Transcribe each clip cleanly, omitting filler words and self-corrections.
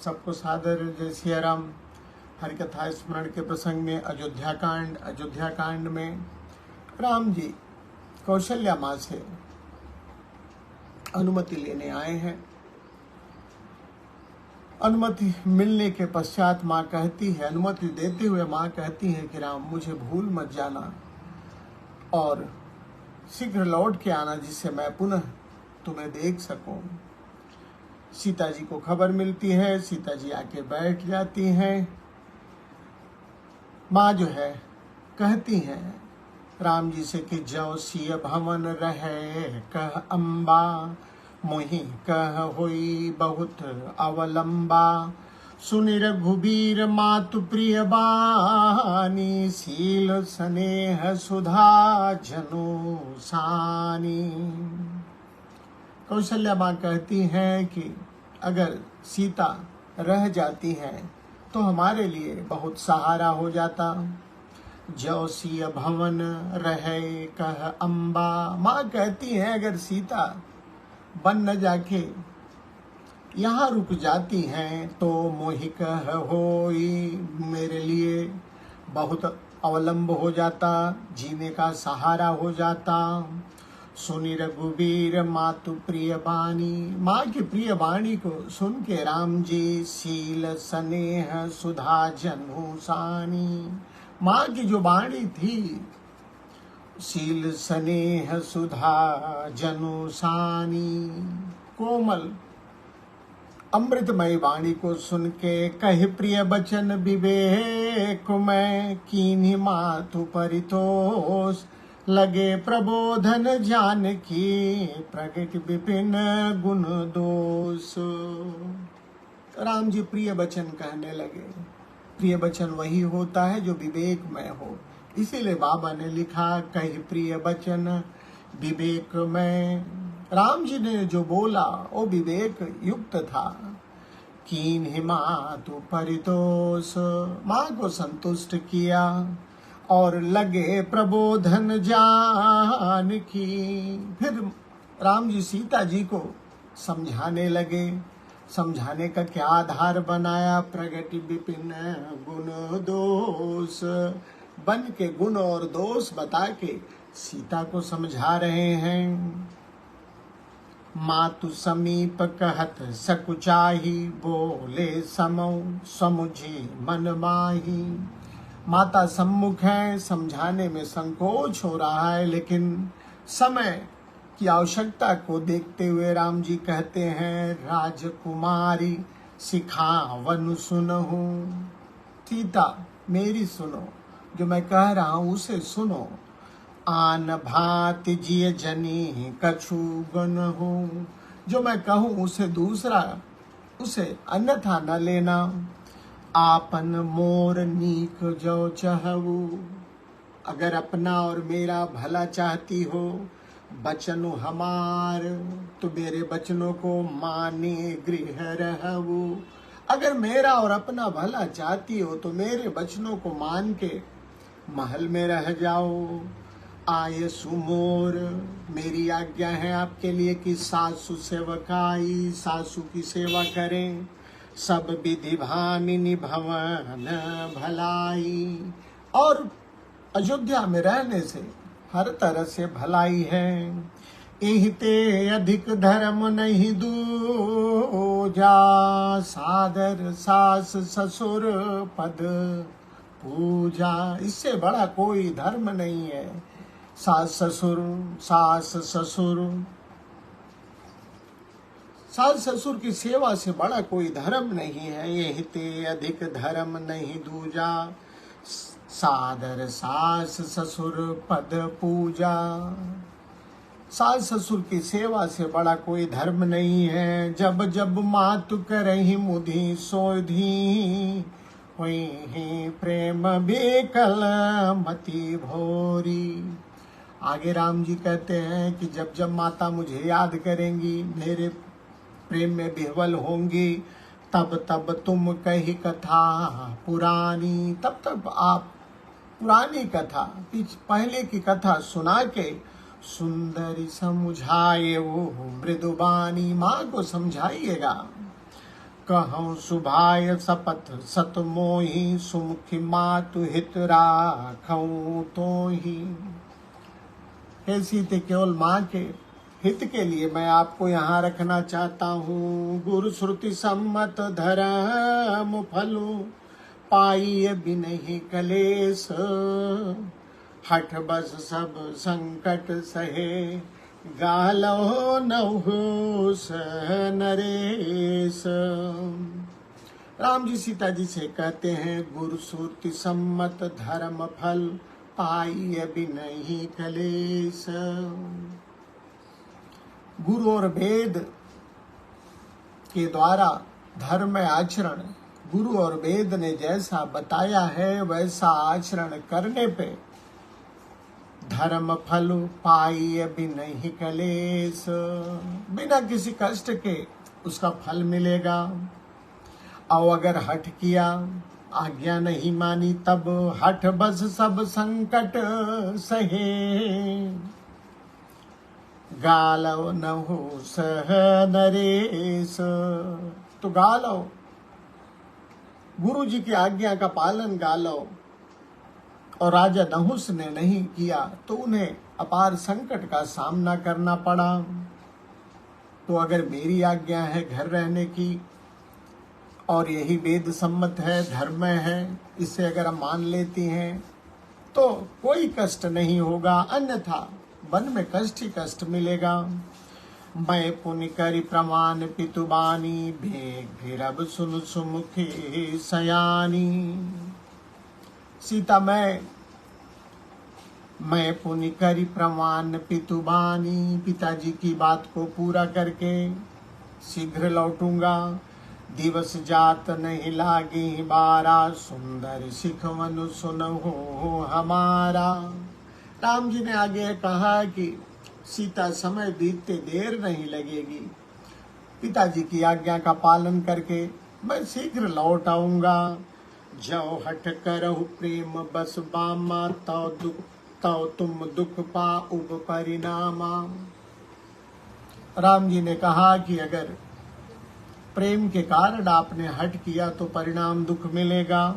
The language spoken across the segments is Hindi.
सबको सादर जय सिया राम। हरिकथा स्मरण के प्रसंग में अयोध्या कांड में राम जी कौशल्या माँ से अनुमति लेने आए हैं। अनुमति मिलने के पश्चात माँ कहती है, अनुमति देते हुए माँ कहती है कि राम मुझे भूल मत जाना और शीघ्र लौट के आना, जिससे मैं पुनः तुम्हें देख सकूं। सीता जी को खबर मिलती है, सीता जी आके बैठ जाती हैं। माँ जो है कहती हैं राम जी से कि जो सिय भवन रहे कह अम्बा, मोहि कह होई बहुत अवलंबा। सुनि रघुबीर मातु प्रिय बानी, शील स्नेह सुधा जनु सानी। कौशल्या माँ कहती हैं कि अगर सीता रह जाती हैं तो हमारे लिए बहुत सहारा हो जाता। जो सिय भवन रहे कह अम्बा, माँ कहती हैं अगर सीता बन न जाके यहाँ रुक जाती हैं तो मोहि कह होई, मेरे लिए बहुत अवलंब हो जाता, जीने का सहारा हो जाता। सुनि रघुबीर मातु प्रिय बानी, माँ की प्रिय वाणी को सुन के राम जी शील स्नेह सुधा जनु सानी। माँ की जो वाणी थी, शील स्नेह सुधा जनु सानी, कोमल अमृतमय वाणी को सुन के कह प्रिय बचन विवेक में, कीन्ही मातु परितोष लगे प्रबोधन जान की, प्रगट विपिन गुण दोष। राम जी प्रिय वचन कहने लगे। प्रिय वचन वही होता है जो विवेकमय हो, इसीलिए बाबा ने लिखा कह प्रिय वचन विवेकमय। राम जी ने जो बोला वो विवेक युक्त था। कीन्ही मातु परितोष, माँ को संतुष्ट किया और लगे प्रबोधन जान की। फिर राम जी सीता जी को समझाने लगे। समझाने का क्या आधार बनाया? प्रगति विपिन गुण दोष, बन के गुण और दोष बता के सीता को समझा रहे हैं। मातु समीप कहत सकुचाही, बोले समौ समुझी मन माही। माता सम्मुख है, समझाने में संकोच हो रहा है, लेकिन समय की आवश्यकता को देखते हुए राम जी कहते हैं राजकुमारी सिखावन सुनहु। सीता मेरी सुनो, जो मैं कह रहा हूँ उसे सुनो। आन भात जिय जनी कछु गुण हूँ, जो मैं कहूँ उसे अन्यथा न लेना। आपन मोर नीक जो चाहू, अगर अपना और मेरा भला चाहती हो, बचनु हमार तो मेरे बचनों को माने गृह रहू। अगर मेरा और अपना भला चाहती हो तो मेरे बचनों को मान के महल में रह जाओ। आय सुमोर, मेरी आज्ञा है आपके लिए कि सासु सेवकाई, सासु की सेवा करें। सब विधि भामिनी भवन भलाई, और अयोध्या में रहने से हर तरह से भलाई है। एहिते अधिक धर्म नहीं दूजा, सादर सास ससुर पद पूजा। इससे बड़ा कोई धर्म नहीं है। सास ससुर की सेवा से बड़ा कोई धर्म नहीं है। यही ते अधिक धर्म नहीं दूजा, सादर सास ससुर पद पूजा। सास ससुर की सेवा से बड़ा कोई धर्म नहीं है। जब जब मातु करही मुधि सोधी, हुई ही प्रेम बेकल मति भोरी। आगे राम जी कहते हैं कि जब जब माता मुझे याद करेंगी, मेरे प्रेम में विह्वल होंगी, तब तब तुम कही कथा पुरानी। तब तब आप पुरानी कथा, पहले की कथा सुना के सुंदरी समझाए वो मृदुबानी। माँ को समझाइएगा कहूँ सुभाय सपथ सत मोही, सुमुखी मातु हित राखऊं तो ही। हे सीते, केवल माँ के हित के लिए मैं आपको यहाँ रखना चाहता हूँ। गुरु श्रुति सम्मत धर्म फलु, पाई बिनहि कलेस। हठ बस सब संकट सहे, गालो नहुँ नरेश। राम जी सीता जी से कहते हैं, गुरु श्रुति सम्मत धर्म फल, पाई बिनहि कलेस। गुरु और वेद के द्वारा धर्म आचरण, गुरु और वेद ने जैसा बताया है वैसा आचरण करने पे धर्म फल पाई बिनहि कलेस, बिना किसी कष्ट के उसका फल मिलेगा। और अगर हठ किया, आज्ञा नहीं मानी, तब हठ बस सब संकट सहे, गालव नहुँ नरेश। तो गालो, गुरु जी की आज्ञा का पालन गालो। और राजा नहुष ने नहीं किया तो उन्हें अपार संकट का सामना करना पड़ा। तो अगर मेरी आज्ञा है घर रहने की, और यही वेद सम्मत है, धर्म है, इसे अगर हम मान लेती हैं तो कोई कष्ट नहीं होगा, अन्यथा वन में कष्ट ही कष्ट मिलेगा। मैं पुनि करि प्रमाण पितुबानी, भेग फिरब सुन सुमुखी सयानी। सीता, मैं पुनि करि प्रमाण पितुबानी, पिताजी की बात को पूरा करके शीघ्र लौटूंगा। दिवस जात नहीं लागी बारा, सुंदर सिखवन सुनहु हमारा। राम जी ने आगे कहा कि सीता, समय बीतते देर नहीं लगेगी, पिताजी की आज्ञा का पालन करके मैं शीघ्र लौट आऊंगा। जो हठ करहु प्रेम बस बामा, तौ तुम दुख पाउब परिणामा। राम जी ने कहा कि अगर प्रेम के कारण आपने हठ किया तो परिणाम दुख मिलेगा।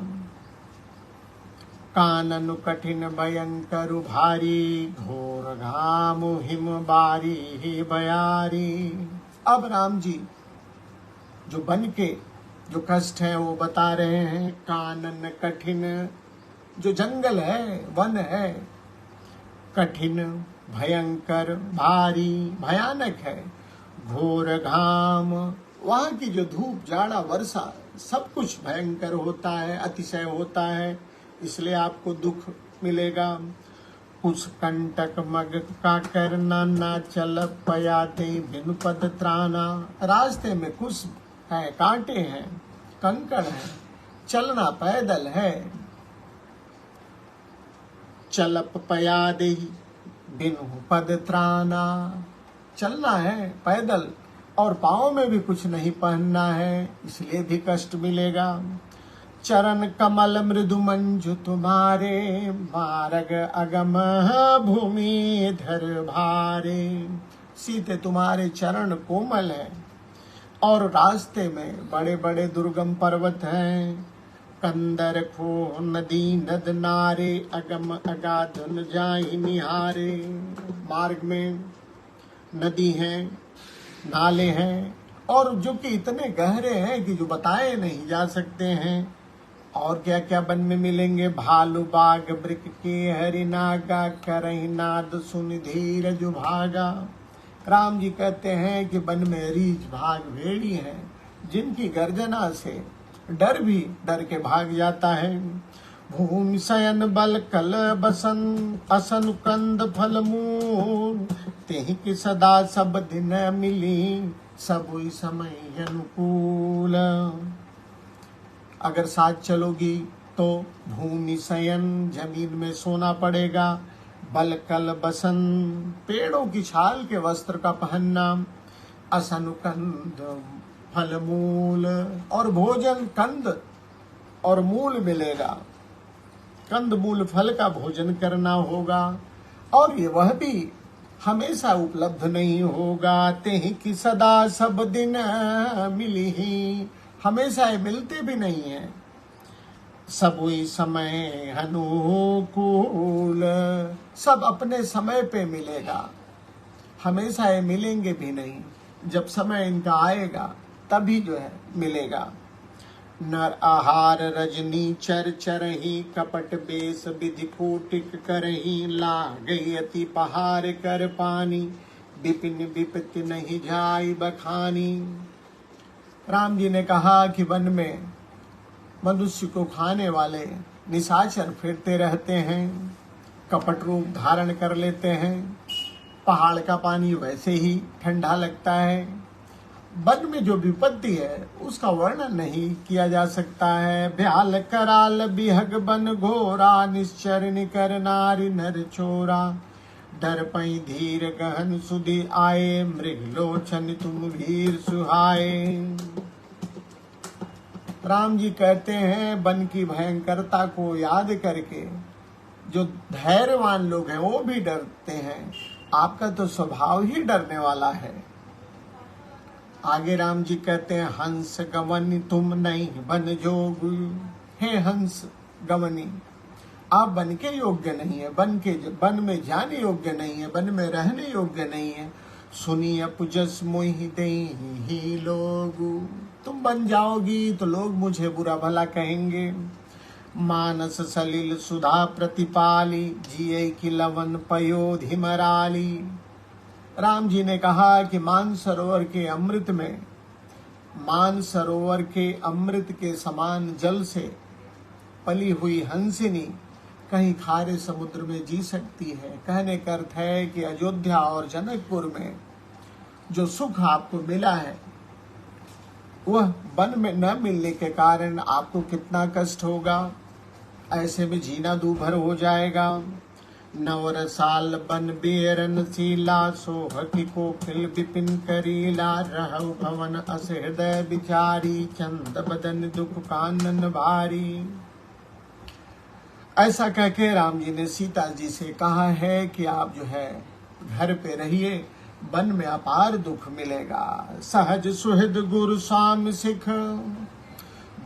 कानन कठिन भयंकर भारी, घोर घाम हिम बारी ही बयारी। अब राम जी जो बन के जो कष्ट है वो बता रहे हैं। कानन कठिन, जो जंगल है, वन है, कठिन, भयंकर, भारी, भयानक है। घोर घाम, वहाँ की जो धूप, जाड़ा, वर्षा, सब कुछ भयंकर होता है, अतिशय होता है, इसलिए आपको दुख मिलेगा। कुछ कंटक मग का करना, ना चल पयाते बिनु पद त्राना। रास्ते में कुछ है, कांटे हैं, कंकड़ है, चलना पैदल है। चलप पयादे बिनु पद त्राना, चलना है पैदल और पाँव में भी कुछ नहीं पहनना है, इसलिए भी कष्ट मिलेगा। चरण कमल मृदु मंजु तुम्हारे, मार्ग अगम भूमि धर भारे। सीते, तुम्हारे चरण कोमल है और रास्ते में बड़े बड़े दुर्गम पर्वत हैं। कंदर खो नदी नद नारे, अगम अगाधन जाहि निहारे। मार्ग में नदी है, नाले हैं, और जो कि इतने गहरे हैं कि जो बताए नहीं जा सकते हैं। और क्या क्या वन में मिलेंगे। भालू बाग ब्रिक के हरिनागा, करही नाद सुन धीरज भागा। राम जी कहते हैं कि वन में रीछ भाग भेड़ी हैं, जिनकी गर्जना से डर के भाग जाता है। भूमि शयन बल कल बसन, असन कंद फल मूल, तेहि की सदा सब दिन मिली, सब समय अनुकूल। अगर साथ चलोगी तो भूमि शयन, जमीन में सोना पड़ेगा। बलकल बसन, पेड़ों की छाल के वस्त्र का पहनना। असनुकंद फल मूल, और भोजन कंद और मूल मिलेगा। कंद मूल फल का भोजन करना होगा, और ये वह भी हमेशा उपलब्ध नहीं होगा। तेहि की सदा सब दिन मिली ही, हमेशा ये मिलते भी नहीं है। सबुई समय अनुकूल, सब अपने समय पे मिलेगा, हमेशा ये मिलेंगे भी नहीं। जब समय इनका आएगा तभी जो है मिलेगा। नर आहार रजनी चर चरही, कपट बेस विधि फूटिक करही, ला गई अति पहार कर पानी, विपिन विपत्ति नहीं जाई बखानी। राम जी ने कहा कि वन में मनुष्य को खाने वाले निशाचर फिरते रहते हैं, कपट रूप धारण कर लेते हैं, पहाड़ का पानी वैसे ही ठंडा लगता है। वन में जो विपत्ति है उसका वर्णन नहीं किया जा सकता है। भ्याल कराल बिहग बन घोरा, निश्चर निकर नारी नर चोरा, डर पई धीर गहन सुधि आए, मृग लोचन तुम वीर सुहाए। राम जी कहते हैं वन की भयंकरता को याद करके जो धैर्यवान लोग हैं वो भी डरते हैं। आपका तो स्वभाव ही डरने वाला है। आगे राम जी कहते हैं हंस गमनी तुम नहीं बन जोग, हे हंस गमनी आप बन के योग्य नहीं है, वन में जाने योग्य नहीं है, वन में रहने योग्य नहीं है। सुनी अपजस मोहि देहि लोग, तुम बन जाओगी तो लोग मुझे बुरा भला कहेंगे। मानस सलिल सुधा प्रतिपाली, जिये की लवन पयोधि मराली। राम जी ने कहा कि मानसरोवर के अमृत के समान जल से पली हुई हंसिनी कहीं खारे समुद्र में जी सकती है। कहने का अर्थ है कि अयोध्या और जनकपुर में जो सुख आपको मिला है वह वन में न मिलने के कारण आपको कितना कष्ट होगा। ऐसे में जीना दूभर हो जाएगा। नवर साल बन बेरन सीला, सोहकी कोकिल विपिन करीला, रहु भवन अस हृदय बिचारी, चंद बदन दुख कानन भारी। ऐसा कहके राम जी ने सीता जी से कहा है कि आप जो है घर पे रहिए, वन में अपार दुख मिलेगा। सहज सुहृद गुरु स्वामी सिख,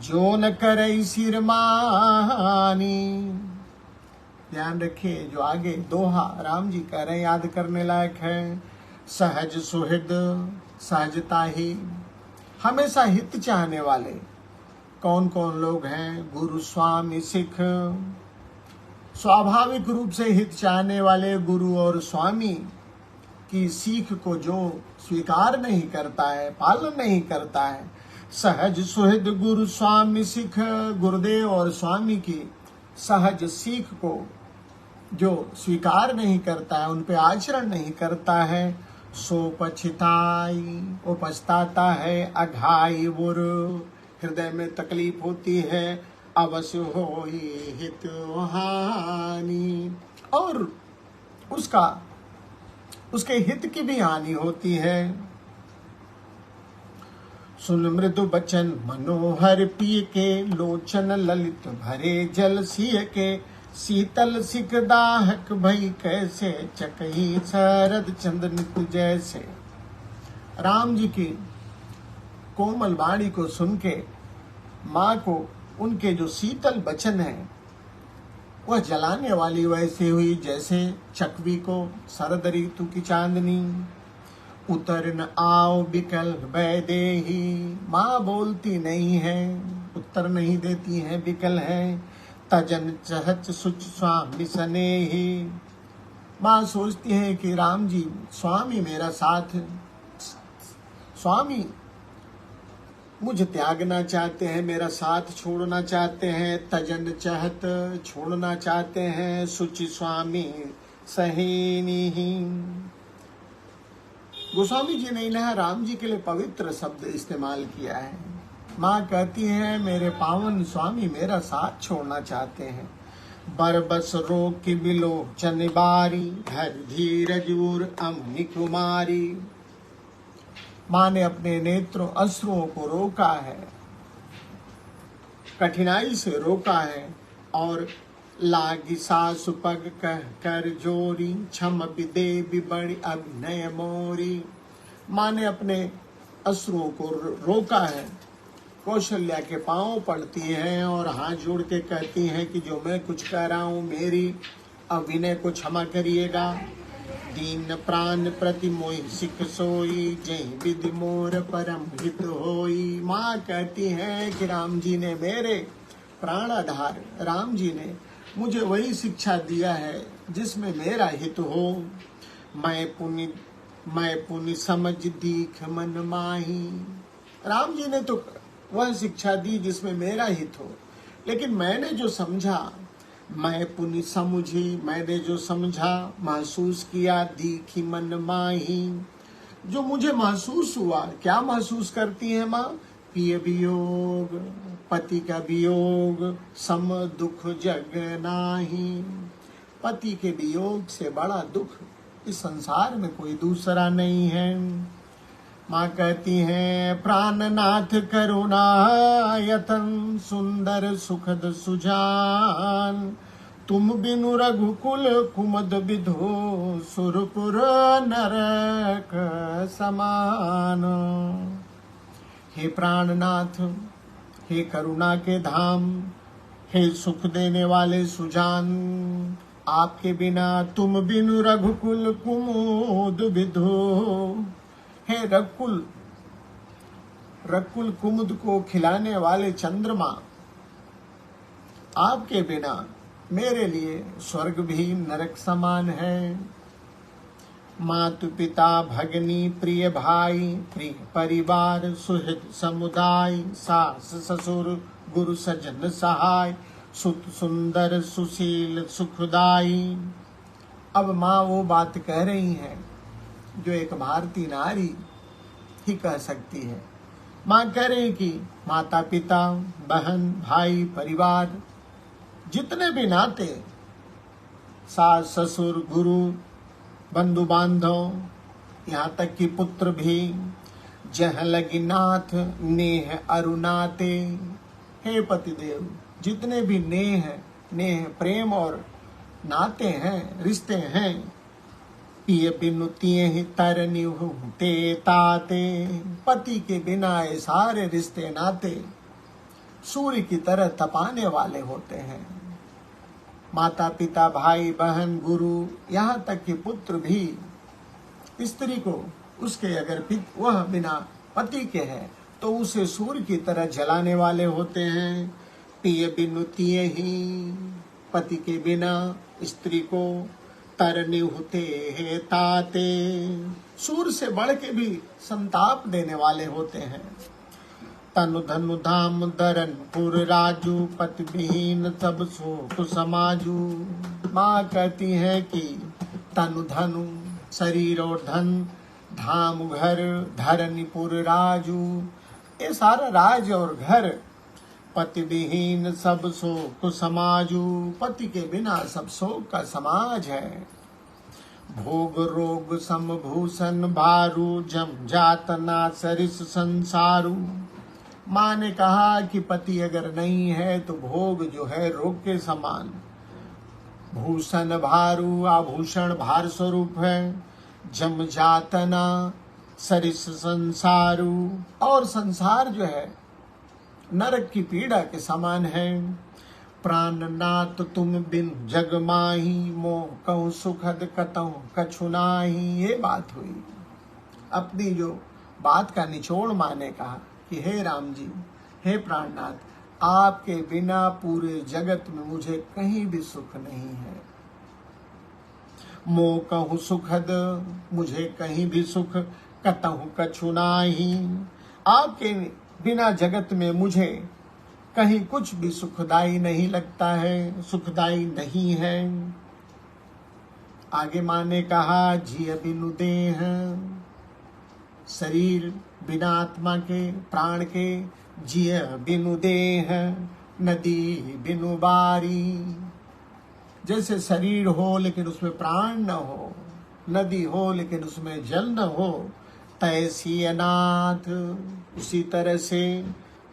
जो न करे सिर मानी। ध्यान रखिए जो आगे दोहा राम जी कह रहे हैं याद करने लायक है। सहज सुहृद, सहजता ही, हमेशा हित चाहने वाले कौन कौन लोग हैं? गुरु स्वामी सिख, स्वाभाविक रूप से हित चाहने वाले गुरु और स्वामी की सीख को जो स्वीकार नहीं करता है, पालन नहीं करता है। सहज सुहृद गुरु स्वामी सिख, गुरुदेव और स्वामी की सहज सीख को जो स्वीकार नहीं करता है, उन पे आचरण नहीं करता है, सो पछताई, वो पछताता है। अघाई बुर, हृदय में तकलीफ होती है। अवश्य होई हित हानि, और उसके हित की भी हानि होती है। सुन मृदु बचन मनोहर पिय के, लोचन ललित भरे जल सिय के, शीतल सिख दाहक भई कैसे, चकही शरद चंद्रनित जैसे। राम जी की कोमल वाणी को सुन के माँ को उनके जो शीतल वचन है वह जलाने वाली वैसे हुई जैसे चकवी को शरद ऋतु की चांदनी। उतर न आओ बिकल वैदेही, माँ बोलती नहीं है, उत्तर नहीं देती है, बिकल है। तजन चहच सुच स्वामी सनेही, माँ सोचती है कि राम जी स्वामी मेरा साथ, स्वामी मुझे त्यागना चाहते हैं, मेरा साथ छोड़ना चाहते हैं। तजन चाहत, छोड़ना चाहते हैं। सुचि स्वामी सहेनी, गोस्वामी जी ने इन्हें राम जी के लिए पवित्र शब्द इस्तेमाल किया है। माँ कहती है मेरे पावन स्वामी मेरा साथ छोड़ना चाहते हैं। बरबस रोग की बिलो चनिबारी, धर धीरजूर अमनि कुमारी। माँ ने अपने नेत्रों अश्रुओं को रोका है, कठिनाई से रोका है, और लागी सासु पग कह कर जोरी, क्षम विदे बड़ी अभिनय मोरी। माँ ने अपने अश्रुओं को रोका है कौशल्या के पांव पड़ती हैं और हाथ जोड़ के कहती हैं कि जो मैं कुछ कह रहा हूँ मेरी अविनय को क्षमा करिएगा। दीन प्राण प्रति मोहि सिख सोई, जय विधि मोर परम हित होई। माँ कहती है कि राम जी ने मेरे प्राण आधार, राम जी ने मुझे वही शिक्षा दिया है जिसमें मेरा हित हो। मैं पुनि समझ दीख मन माही। राम जी ने तो वह शिक्षा दी जिसमें मेरा हित हो, लेकिन मैंने जो समझा, मैं पुनि समझी, मैंने जो समझा, महसूस किया, दीखी मन माही। जो मुझे महसूस हुआ, क्या महसूस करती है माँ? प्रिय वियोग, पति का वियोग, सम दुख जग नाही। पति के वियोग से बड़ा दुख इस संसार में कोई दूसरा नहीं है। माँ कहती है प्राणनाथ करुणायतन, सुंदर सुखद सुजान, तुम बिनु रघुकुल कुमद विधो, सुरपुर नरक समान। हे प्राणनाथ, हे करुणा के धाम, हे सुख देने वाले सुजान, आपके बिना, तुम बिनु रघुकुल कुमुद विधो। हे रघुकुल कुमुद को खिलाने वाले चंद्रमा, आपके बिना मेरे लिए स्वर्ग भी नरक समान है। मातु पिता भगनी प्रिय भाई, प्रिय परिवार सुहृद समुदाय, सास ससुर गुरु सजन सहाय, सुत सुंदर सुशील सुखदाई। अब माँ वो बात कह रही है जो एक भारतीय नारी ही कह सकती है। माँ कह रही कि माता पिता बहन भाई परिवार जितने भी नाते, सास ससुर गुरु बंधु बांधव, यहाँ तक कि पुत्र भी, जह लगी नाथ नेह अरुनाते। हे पतिदेव, जितने भी नेह प्रेम और नाते हैं, रिश्ते हैं, पिय बिनु तियहि तरनि हुते ताते। पति के बिना ये सारे रिश्ते नाते सूर्य की तरह तपाने वाले होते हैं। माता पिता भाई बहन गुरु, यहाँ तक कि पुत्र भी स्त्री को उसके अगर वह बिना पति के है तो उसे सूर्य की तरह जलाने वाले होते हैं। पिय बिनु तियहि, पति के बिना स्त्री को तरनि हुते है ताते, सूर्य से बढ़ के भी संताप देने वाले होते हैं। तनु धनु धाम दरन पुर राजू, पति विहीन सब शोक समाजू। माँ कहती है कि तनु धनु शरीर और धन, धाम घर, धरनीपुर राजू, ये सारा राज और घर, पति विहीन सब शोक समाजू, पति के बिना सब शोक का समाज है। भोग रोग समभूषण भारू, जम जातना सरिस संसारू। माँ ने कहा कि पति अगर नहीं है तो भोग जो है रोग के समान, भूषण भारू आभूषण भार स्वरूप है, जम जातना सरिस संसारू, और संसार जो है नरक की पीड़ा के समान है। प्राणनाथ तुम बिन जग माही, मोह कहूँ सुखद कतहु कछु नाही। ये बात हुई। अपनी जो बात का निचोड़ माँ ने कहा कि हे राम जी, हे प्राणनाथ, आपके बिना पूरे जगत में मुझे कहीं भी सुख नहीं है। मोह कहूँ सुखद, मुझे कहीं भी सुख कतहु कछु नाही। आपके बिना जगत में मुझे कहीं कुछ भी सुखदाई नहीं लगता है, सुखदाई नहीं है। आगे माँ ने कहा जिय बिनु देह, शरीर बिना आत्मा के, प्राण के, जिय बिनु देह नदी बिनु बारी। जैसे शरीर हो लेकिन उसमें प्राण न हो, नदी हो लेकिन उसमें जल न हो, तैसी अनाथ। उसी तरह से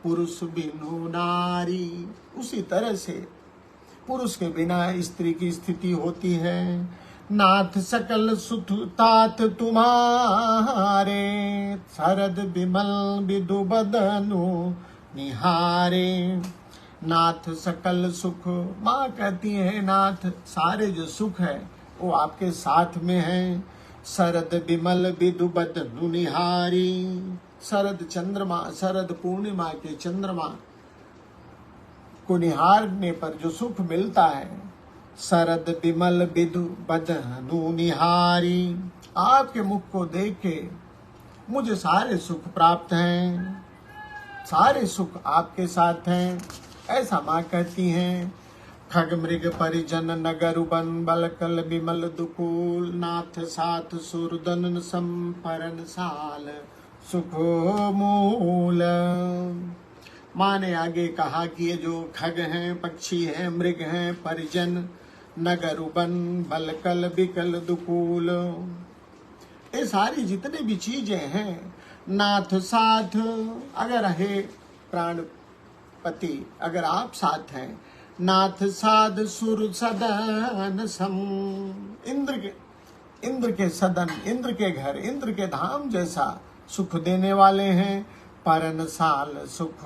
पुरुष बिनु नारी, उसी तरह से पुरुष के बिना स्त्री की स्थिति होती है। नाथ सकल सुख तात तुम्हारे, शरद विमल विदु बदनु निहारे। नाथ सकल सुख, माँ कहती है नाथ सारे जो सुख है वो आपके साथ में है। शरद विमल विदु बदनु निहारी। शरद चंद्रमा, शरद पूर्णिमा के चंद्रमा को निहारने पर जो सुख मिलता है, शरद विमल विदु बदनु निहारी। आपके मुख को देख के मुझे सारे सुख प्राप्त हैं, सारे सुख आपके साथ हैं, ऐसा माँ कहती हैं। खग मृग परिजन नगर बन बलकल विमल दुकूल। नाथ साथ सुरदन संपरन साल सुखो मूल। माँ ने आगे कहा कि ये जो खग हैं, पक्षी हैं, मृग हैं, परिजन, नगर बन बलकल बिकल दुकूल, ये सारी जितने भी चीजें हैं, नाथ साथ, अगर है प्राणपति, अगर आप साथ हैं, नाथ साध सुर सदन सम। इंद्र के सदन, इंद्र के घर, इंद्र के धाम जैसा सुख देने वाले हैं। परन साल सुख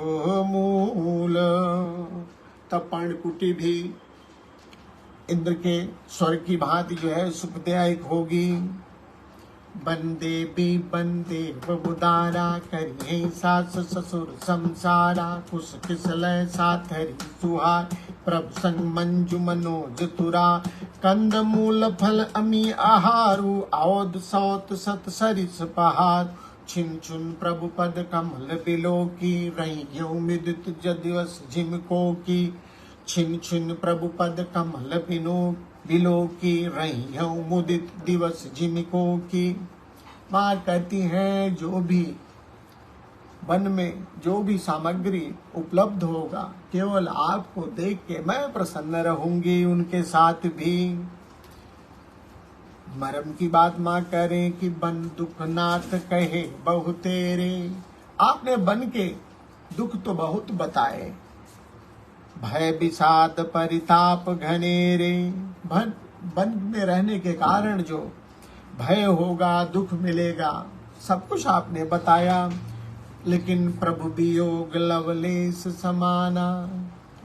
मूल। तब पर्णकुटी भी इंद्र के स्वर्ग की भांति जो है सुखदायक होगी। बंदे भी बंदे बहुदारा, करिए सास ससुर संसारा। कुश किसलय साथरी सुहार, प्रभु संग मंजु मनोज तुरा। कंद मूल फल अमी आहारू, औद सौत सत सरिस पहाड़। छिन छुन प्रभु पद कमल बिलो की, रही उमिदित जदिवस झिमको की। छिन छिन प्रभु पद कमल बिलो की, रही मुदित दिवस झिमको की। माँ कहती हैं जो भी वन में जो भी सामग्री उपलब्ध होगा, केवल आपको देख के मैं प्रसन्न रहूंगी उनके साथ भी। मरम की बात माँ कह रहे कि बन दुख नाथ कहे बहु तेरे। आपने बन के दुख तो बहुत बताए, भय विषाद परिताप घनेरे। वन में रहने के कारण जो भय होगा, दुख मिलेगा, सब कुछ आपने बताया। लेकिन प्रभु वियोग लवलेश समाना,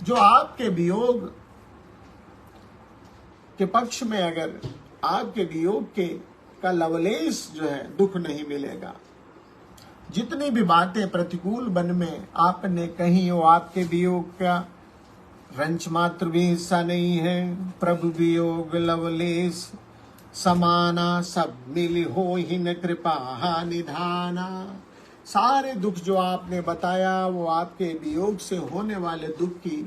जो आपके वियोग के पक्ष में, अगर आपके वियोग के का लवलेश जो है दुख नहीं मिलेगा। जितनी भी बातें प्रतिकूल वन में आपने कही, वो आपके वियोग का रंच मात्र भी हिस्सा नहीं है। प्रभु वियोग लवलेश समाना, सब मिली हो ही न कृपा निधाना। सारे दुख जो आपने बताया वो आपके वियोग से होने वाले दुख की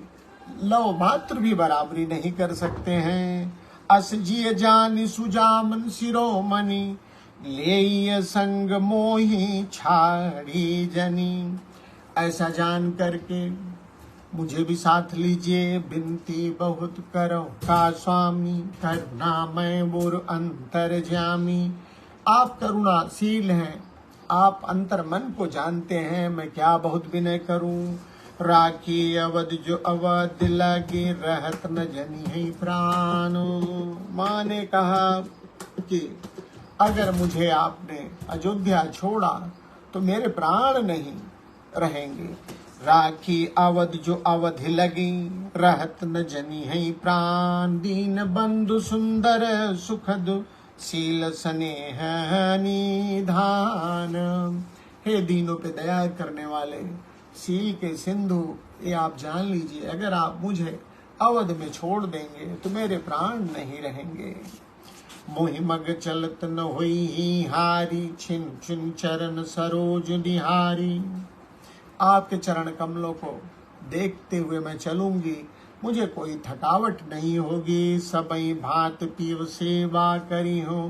लव मात्र भी बराबरी नहीं कर सकते हैं। अस जिय जान सुजामन शिरोमणि, ले संग मोही छाड़ी जनी। ऐसा जान करके मुझे भी साथ लीजिए, बिनती बहुत करो का स्वामी। करुणामय बुर अंतर जामी। आप करुणाशील हैं, आप अंतर मन को जानते हैं, मैं क्या बहुत विनय करूं। राखी अवध जो अवध लगे, रहत न जनी है प्राण। माँ ने कहा कि अगर मुझे आपने अयोध्या छोड़ा तो मेरे प्राण नहीं रहेंगे। राखी अवध जो अवधि लगी, रहत न जनी है प्राण। दीन बंधु सुंदर सुखद, शील स्नेह निधान। हे दीनों पे दया करने वाले, शील के सिंधु, ये आप जान लीजिए, अगर आप मुझे अवध में छोड़ देंगे तो मेरे प्राण नहीं रहेंगे। मोहि मग चलत न होई ही हारी, छिन छिन चरण सरोज निहारी। आपके चरण कमलों को देखते हुए मैं चलूंगी, मुझे कोई थकावट नहीं होगी। सबई भांत पीव सेवा करी हो,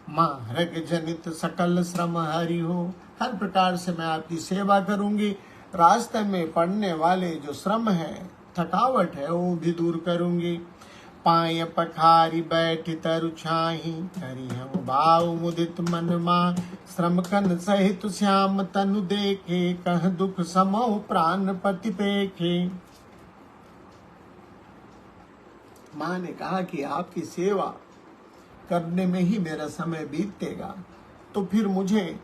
मार्ग जनित सकल श्रम हरि हो। हर प्रकार से मैं आपकी सेवा करूंगी। रास्ते में पड़ने वाले जो श्रम है, थकावट है, वो भी दूर करूंगी। पाय पखारी बैठ तरु छाही, करी हूँ भाव मुदित मन मा। श्रम कन सहित श्याम तनु देखे, कह दुख समो प्राण पति पेखे। माँ ने कहा कि आपकी सेवा करने में ही मेरा समय बीतेगा, तो फिर मुझे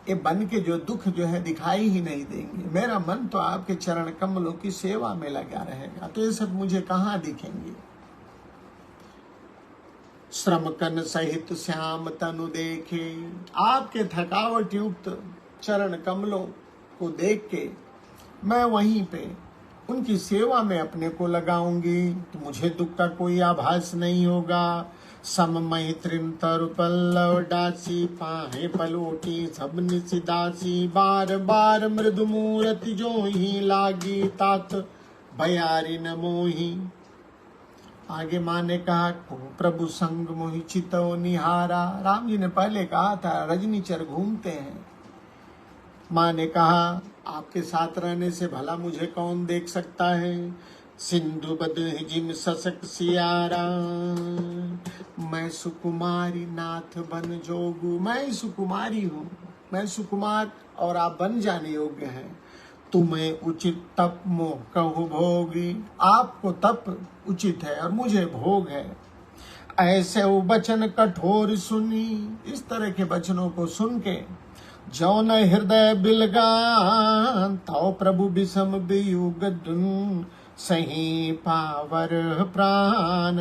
ये बन के जो दुख जो है दिखाई ही नहीं देंगे। मेरा मन तो आपके चरण कमलों की सेवा में लगा रहेगा, तो ये सब मुझे कहाँ दिखेंगे। श्रम कन सहित श्याम तनु देखे, आपके थकावट युक्त चरण कमलों को देख के मैं वहीं पे उनकी सेवा में अपने को लगाऊंगी, तो मुझे दुख का कोई आभास नहीं होगा। सम मैत्रिन तरु पल्लव डासी, पाहे पलोटी सब निसिदासी, बार बार मृदु मूर्ति जो ही लागी, तात भयारी न मोही। आगे माँ ने कहा, को प्रभु संग मोहि चितो निहारा। राम जी ने पहले कहा था रजनीचर घूमते हैं। माँ ने कहा, आपके साथ रहने से भला मुझे कौन देख सकता है। सिंधु बद जिम ससक सियारा, मैं सुकुमारी नाथ बन जोगू। मैं सुकुमारी हूँ, मैं सुकुमार और आप बन जाने योग्य हैं। तुम्हें उचित तप मोह कहूँ भोगी, आपको तप उचित है और मुझे भोग है। ऐसे वो वचन कठोर सुनी, इस तरह के वचनों को सुन के जौन हृदय बिलगान, तो प्रभु विषम वियुग दुन, सही पावर प्राण।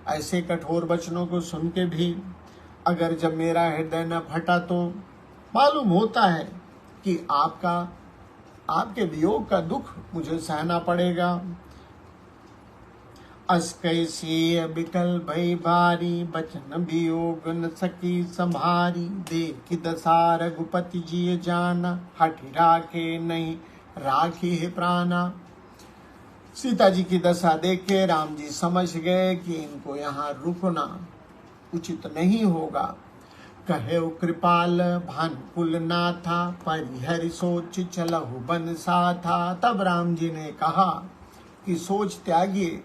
ऐसे कठोर वचनों को सुन के भी अगर जब मेरा हृदय न फटा, तो मालूम होता है कि आपके वियोग का दुख मुझे सहना पड़ेगा। अस कैसी विकल भई भारी, बचन वियोग न सकी संभारी। देख दशा रघुपति जी जाना, हठि राखे नहीं राखी है प्राणा। सीता जी की दशा देख के राम जी समझ गए कि इनको यहाँ रुकना उचित नहीं होगा। कहे कृपाल भानुकुल नाथा, परिहरि सोच चलहु बन साथा। तब राम जी ने कहा कि सोच त्यागिए,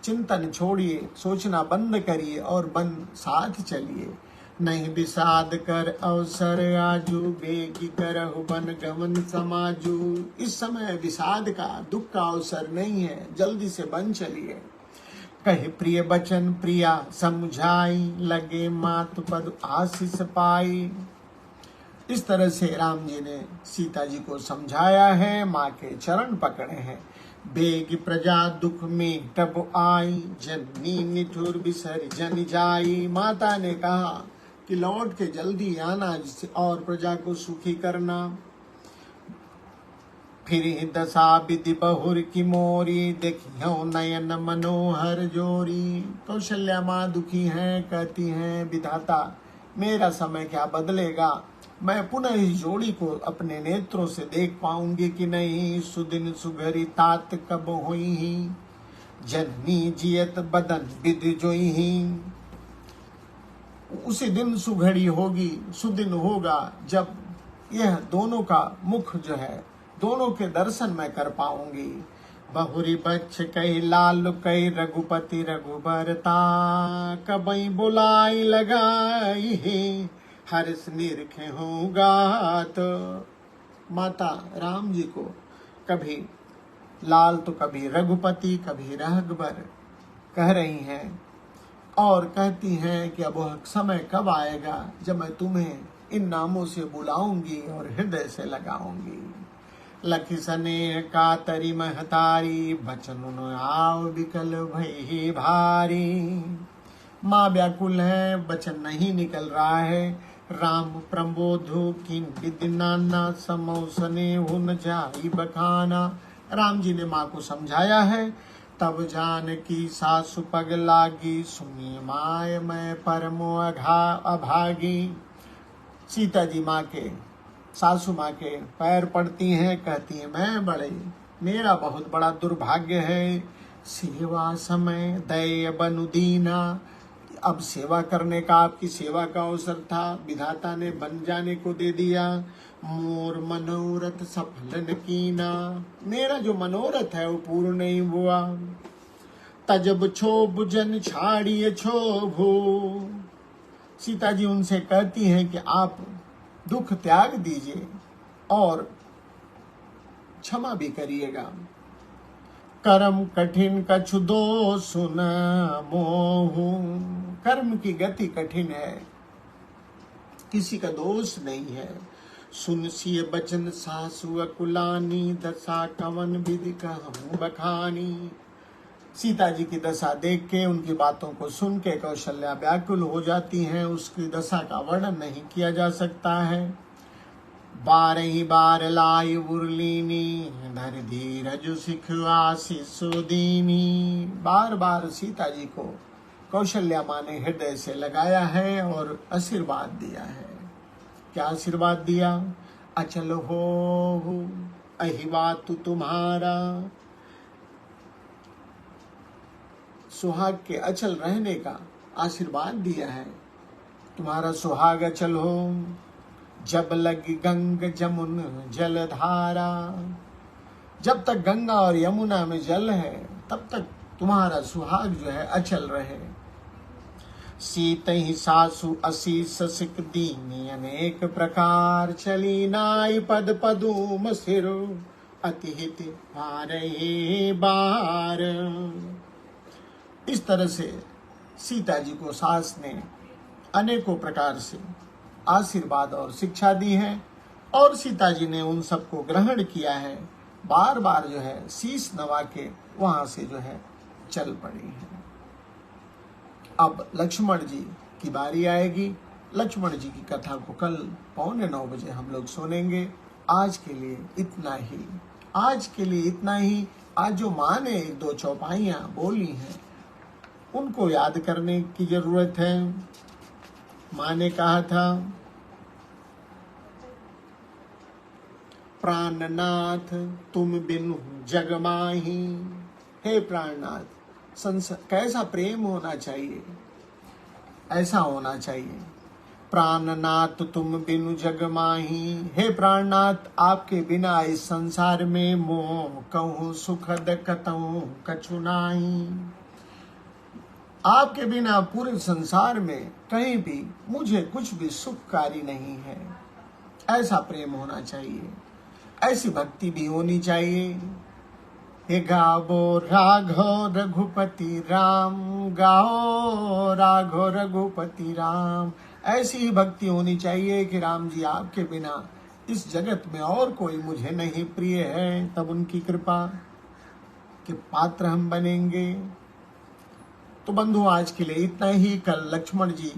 चिंतन छोड़िए, सोचना बंद करिए और बन साथ चलिए। नहीं विषाद कर अवसर आजू, बेगी करहु बन गमन समाजू। इस समय विषाद का, दुख का अवसर नहीं है, जल्दी से बन चलिए। कहे प्रिय बचन प्रिया समझाई, लगे मात पद आशीष पाई। इस तरह से राम जी ने सीता जी को समझाया है, माँ के चरण पकड़े हैं। बेग प्रजा दुख में तब आई, जननी निठुर बिसर जन जाई। माता ने कहा कि लौट के जल्दी आना और प्रजा को सुखी करना। फिर दशा विधि बहुर की मोरी, देखियो नयन मनोहर जोरी। कौशल्या माँ दुखी हैं, कहती हैं विधाता मेरा समय क्या बदलेगा, मैं पुनः इस जोड़ी को अपने नेत्रों से देख पाऊंगी कि नहीं। सुदिन सुघरी तात कब हुई ही, जननी जियत बदन विधि जोई ही। उसी दिन सुघड़ी होगी, सुदिन होगा जब यह दोनों का मुख जो है, दोनों के दर्शन मैं कर पाऊंगी। बहुरी बच्च कई लाल कई रघुपति रघुबरता, कबई बुलाई लगाई है हर्ष निरखे होगा। तो माता राम जी को कभी लाल तो कभी रघुपति कभी रघुबर कह रही हैं और कहती हैं कि अब वह समय कब आएगा जब मैं तुम्हें इन नामों से बुलाऊंगी और हृदय से लगाऊंगी। लखी सने का तरी महतारी, बचन आव विकल भई भारी। माँ व्याकुल है, वचन नहीं निकल रहा है। राम प्रबोधु किन विधि नाना, समौसने हुन जाई बखाना। राम जी ने माँ को समझाया है। तब जान की सासु पग लागी, सुनी माय मैं परमो अभागी। सीता जी माँ के, सासु माँ के पैर पड़ती हैं, कहती हैं मेरा बहुत बड़ा दुर्भाग्य है। सेवा समय दय बनु दीना, अब सेवा करने का, आपकी सेवा का अवसर था, विधाता ने बन जाने को दे दिया। मोर मनोरथ सफल न कीना, मेरा जो मनोरथ है वो पूर्ण नहीं हुआ। तजब क्षोभ जन छाड़िए क्षोभो। सीता जी उनसे कहती हैं कि आप दुख त्याग दीजिए और क्षमा भी करिएगा। कर्म कठिन कछु दो सुन मोहू, कर्म की गति कठिन है, किसी का दोष नहीं है। सुन सिय बचन सासु अकुलानी, दशा कवन विधि कहूँ बखानी। सीता जी की दशा देख के, उनकी बातों को सुन के कौशल्या व्याकुल हो जाती हैं। उसकी दशा का वर्णन नहीं किया जा सकता है। बारही बार लाई उर्लीनी, धर धीरज सिख आशीष दीनी। बार बार सीता जी को कौशल्या माँ ने हृदय से लगाया है और आशीर्वाद दिया है। क्या आशीर्वाद दिया? अचल हो अहिवातु तुम्हारा। सुहाग के अचल रहने का आशीर्वाद दिया है। तुम्हारा सुहाग अचल हो। जब लगी गंग जमुन जलधारा, जब तक गंगा और यमुना में जल है तब तक तुम्हारा सुहाग जो है अचल रहे। सीत ही सासु असीस सिक दीनी, अनेक प्रकार चली नाई पद पदूम सिर, अति हित बारही बार। इस तरह से सीता जी को सास ने अनेकों प्रकार से आशीर्वाद और शिक्षा दी है और सीता जी ने उन सबको ग्रहण किया है। बार बार जो है शीश नवा के वहां से जो है चल पड़ी है। अब लक्ष्मण जी की बारी आएगी। लक्ष्मण जी की कथा को कल 8:45 बजे हम लोग सुनेंगे। आज के लिए इतना ही। आज के लिए इतना ही। आज जो माँ ने 1-2 चौपाइयाँ बोली हैं उनको याद करने की जरूरत है। माँ ने कहा था, प्राणनाथ तुम बिनु जग माही। हे प्राणनाथ, कैसा प्रेम होना चाहिए, ऐसा होना चाहिए। प्राणनाथ तुम बिनु जग माही। हे प्राणनाथ, आपके बिना इस संसार में मोह कहूँ सुखद कतहूँ कछु नाही। आपके बिना पूरे संसार में कहीं भी मुझे कुछ भी सुखकारी नहीं है। ऐसा प्रेम होना चाहिए, ऐसी भक्ति भी होनी चाहिए। हे गाओ राघव रघुपति राम, गाओ राघव रघुपति राम। ऐसी ही भक्ति होनी चाहिए कि राम जी आपके बिना इस जगत में और कोई मुझे नहीं प्रिय है। तब उनकी कृपा के पात्र हम बनेंगे। तो बंधु, आज के लिए इतना ही। कल लक्ष्मण जी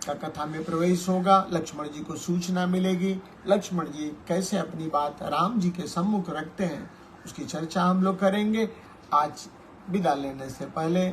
का कथा में प्रवेश होगा। लक्ष्मण जी को सूचना मिलेगी। लक्ष्मण जी कैसे अपनी बात राम जी के सम्मुख रखते हैं उसकी चर्चा हम लोग करेंगे। आज विदा लेने से पहले